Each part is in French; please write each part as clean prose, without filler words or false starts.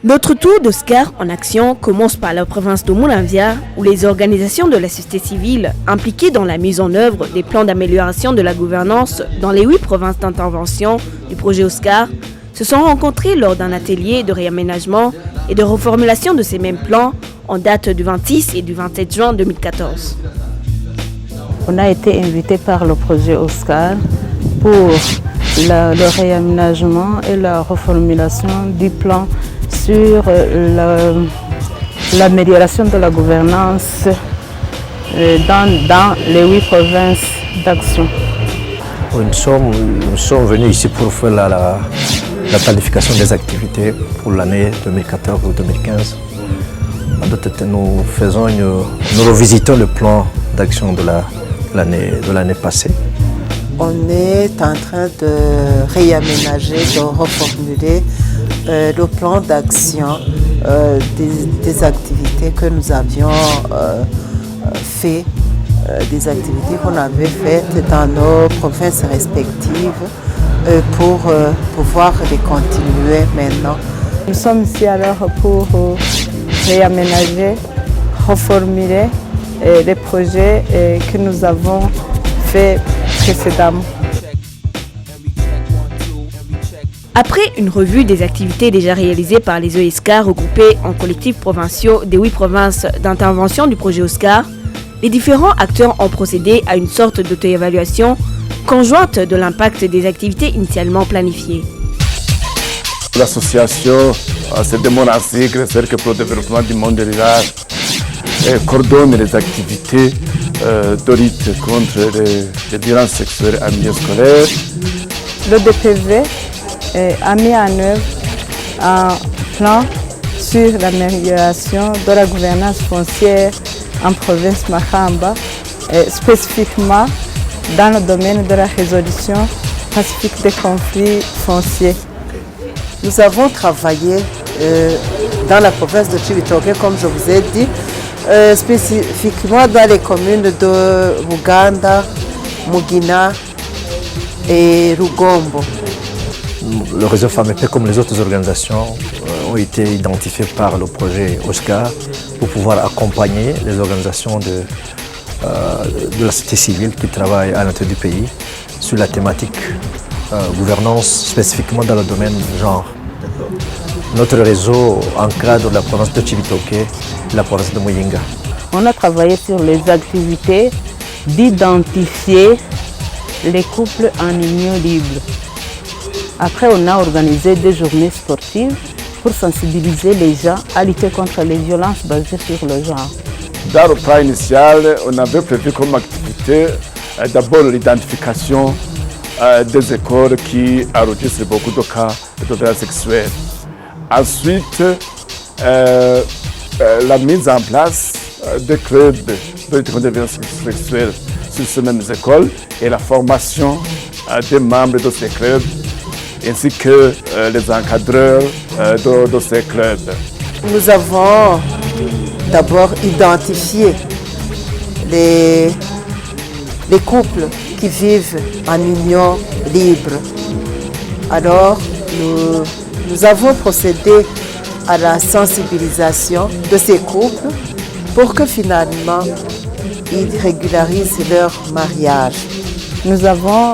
Notre tour d'Oscar en action commence par la province de Muramvya, où les organisations de la société civile impliquées dans la mise en œuvre des plans d'amélioration de la gouvernance dans les 8 provinces d'intervention du projet Oscar se sont rencontrées lors d'un atelier de réaménagement et de reformulation de ces mêmes plans en date du 26 et du 27 juin 2014. On a été invité par le projet Oscar pour le réaménagement et la reformulation du plan sur l'amélioration de la gouvernance dans les 8 provinces d'action. Nous sommes venus ici pour faire la planification des activités pour l'année 2014 ou 2015. Nous revisitons le plan d'action de l'année passée. On est en train de réaménager, de reformuler le plan d'action des activités que nous avions fait, des activités qu'on avait faites dans nos provinces respectives pour pouvoir les continuer maintenant. Nous sommes ici alors pour réaménager, reformuler les projets que nous avons faits précédemment. Après une revue des activités déjà réalisées par les ESK regroupés en collectifs provinciaux des 8 provinces d'intervention du projet Oscar, les différents acteurs ont procédé à une sorte d'auto-évaluation conjointe de l'impact des activités initialement planifiées. L'association CDMONASIC, Cercle pour le développement du monde rural, coordonne les activités de lutte contre les violences sexuelles en milieu scolaire. Le DPV a mis en œuvre un plan sur l'amélioration de la gouvernance foncière en province Makamba, spécifiquement dans le domaine de la résolution pacifique des conflits fonciers. Nous avons travaillé dans la province de Cibitoke, comme je vous ai dit, spécifiquement dans les communes de Buganda, Mugina et Rugombo. Le réseau FAMEP, comme les autres organisations, ont été identifiés par le projet Oscar pour pouvoir accompagner les organisations de la société civile qui travaillent à l'intérieur du pays sur la thématique gouvernance, spécifiquement dans le domaine genre. Notre réseau encadre la province de Cibitoke et la province de Muyinga. On a travaillé sur les activités d'identifier les couples en union libre. Après, on a organisé des journées sportives pour sensibiliser les gens à lutter contre les violences basées sur le genre. Dans le plan initial, on avait prévu comme activité d'abord l'identification des écoles qui enregistrent beaucoup de cas de violences sexuelles. Ensuite, la mise en place de clubs de lutte contre les violences sexuelles sur ces mêmes écoles et la formation des membres de ces clubs ainsi que les encadreurs de ces clubs. Nous avons d'abord identifié les couples qui vivent en union libre. Alors, nous avons procédé à la sensibilisation de ces couples pour que finalement, ils régularisent leur mariage. Nous avons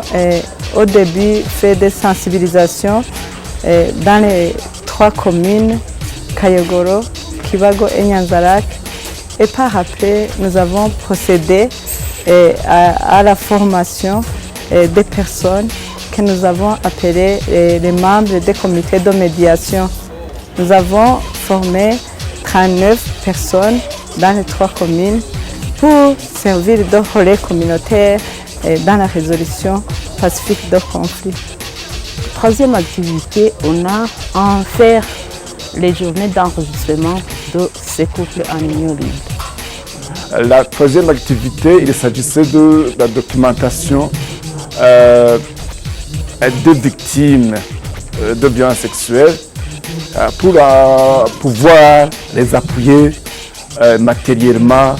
au début fait des sensibilisations dans les 3 communes, Kayogoro, Kibago et Nyanzarak. Et par après, nous avons procédé à la formation des personnes que nous avons appelées les membres des comités de médiation. Nous avons formé 39 personnes dans les 3 communes pour servir de relais communautaire dans la résolution pacifique de conflits. Troisième activité, on a fait les journées d'enregistrement de ces couples en union libre. La troisième activité, il s'agissait de la documentation des victimes de violences sexuelles pour pouvoir les appuyer matériellement,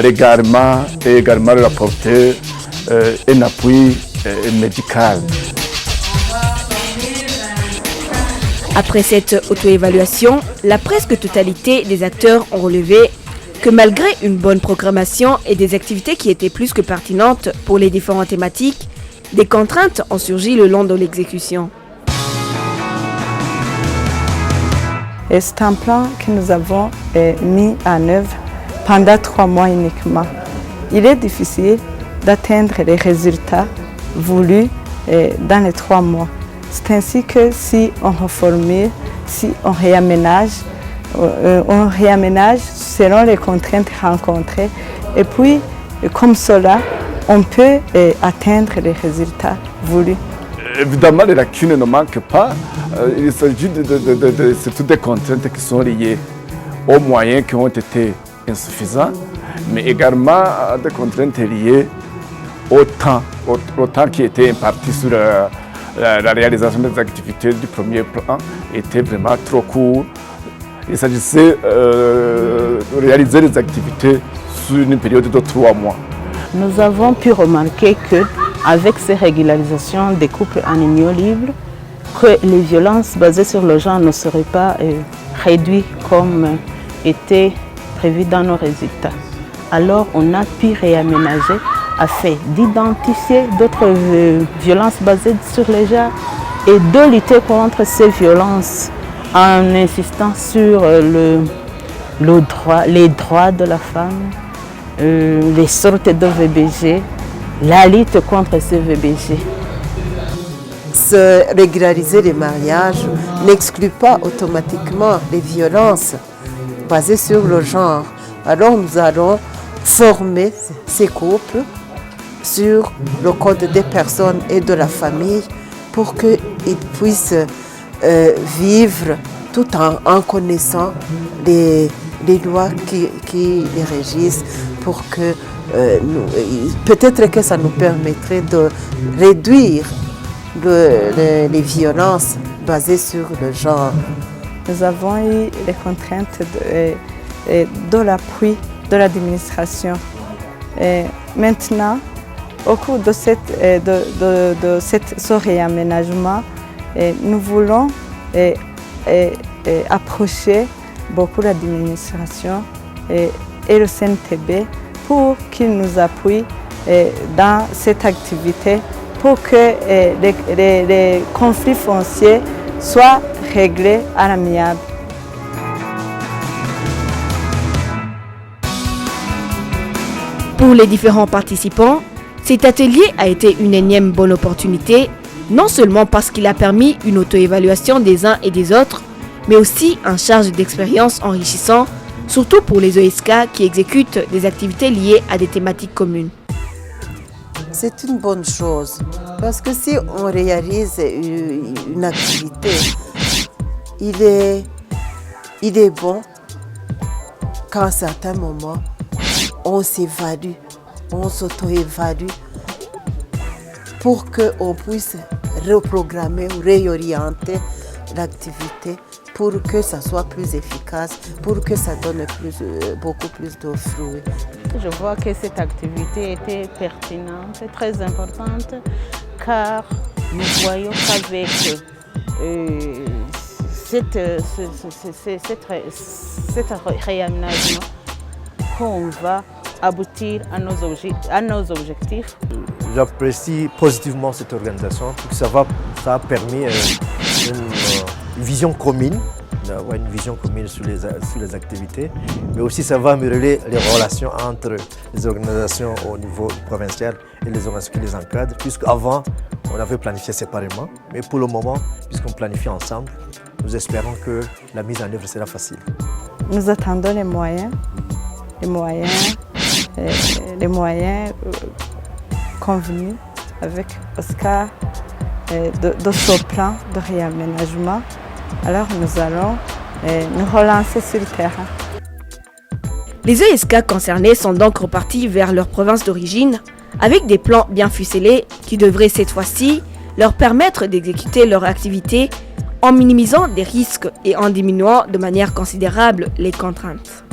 légalement et également leur apporter un appui médical. Après cette auto-évaluation, la presque totalité des acteurs ont relevé que malgré une bonne programmation et des activités qui étaient plus que pertinentes pour les différentes thématiques, des contraintes ont surgi le long de l'exécution. Et c'est un plan que nous avons mis en œuvre pendant 3 mois uniquement. Il est difficile d'atteindre les résultats voulus dans les 3 mois. C'est ainsi que si on reformule, si on réaménage selon les contraintes rencontrées. Et puis, comme cela, on peut atteindre les résultats voulus. Évidemment, les lacunes ne manquent pas. Il s'agit c'est toutes des contraintes qui sont liées aux moyens qui ont été insuffisants, mais également des contraintes liées au temps qui était imparti sur la réalisation des activités du premier plan était vraiment trop court. Il s'agissait de réaliser les activités sur une période de 3 mois. Nous avons pu remarquer qu'avec ces régularisations des couples en union libre, que les violences basées sur le genre ne seraient pas réduites comme était prévu dans nos résultats. Alors on a pu réaménager afin d'identifier d'autres violences basées sur le genre et de lutter contre ces violences en insistant sur les droits de la femme, les sortes de VBG, la lutte contre ces VBG. Se régulariser les mariages n'exclut pas automatiquement les violences basées sur le genre. Alors nous allons former ces couples sur le code des personnes et de la famille pour qu'ils puissent vivre tout en connaissant les lois qui les régissent pour que peut-être que ça nous permettrait de réduire les violences basées sur le genre. Nous avons eu les contraintes de l'appui de l'administration. Maintenant, au cours de ce réaménagement, nous voulons approcher beaucoup l'administration et le CNTB pour qu'ils nous appuient dans cette activité pour que les conflits fonciers soient réglés à l'amiable. Pour les différents participants, cet atelier a été une énième bonne opportunité, non seulement parce qu'il a permis une auto-évaluation des uns et des autres, mais aussi un charge d'expérience enrichissant, surtout pour les ESK qui exécutent des activités liées à des thématiques communes. C'est une bonne chose parce que si on réalise une activité, il est bon qu'à un certain moment, on s'évalue, on s'auto-évalue pour qu'on puisse reprogrammer ou réorienter l'activité pour que ça soit plus efficace, pour que ça donne beaucoup plus de fruits. Je vois que cette activité était pertinente, très importante, car nous voyons qu'avec cet réaménagement, qu'on va aboutir à nos objectifs. J'apprécie positivement cette organisation, parce que ça a permis une vision commune, d'avoir une vision commune sur les activités, mais aussi ça va améliorer les relations entre les organisations au niveau provincial et les organisations qui les encadrent, puisqu'avant, on avait planifié séparément, mais pour le moment, puisqu'on planifie ensemble, nous espérons que la mise en œuvre sera facile. Nous attendons les moyens convenus avec Oscar de ce plan de réaménagement. Alors nous allons nous relancer sur le terrain. Les ESK concernés sont donc repartis vers leur province d'origine avec des plans bien ficelés qui devraient cette fois-ci leur permettre d'exécuter leur activité en minimisant des risques et en diminuant de manière considérable les contraintes.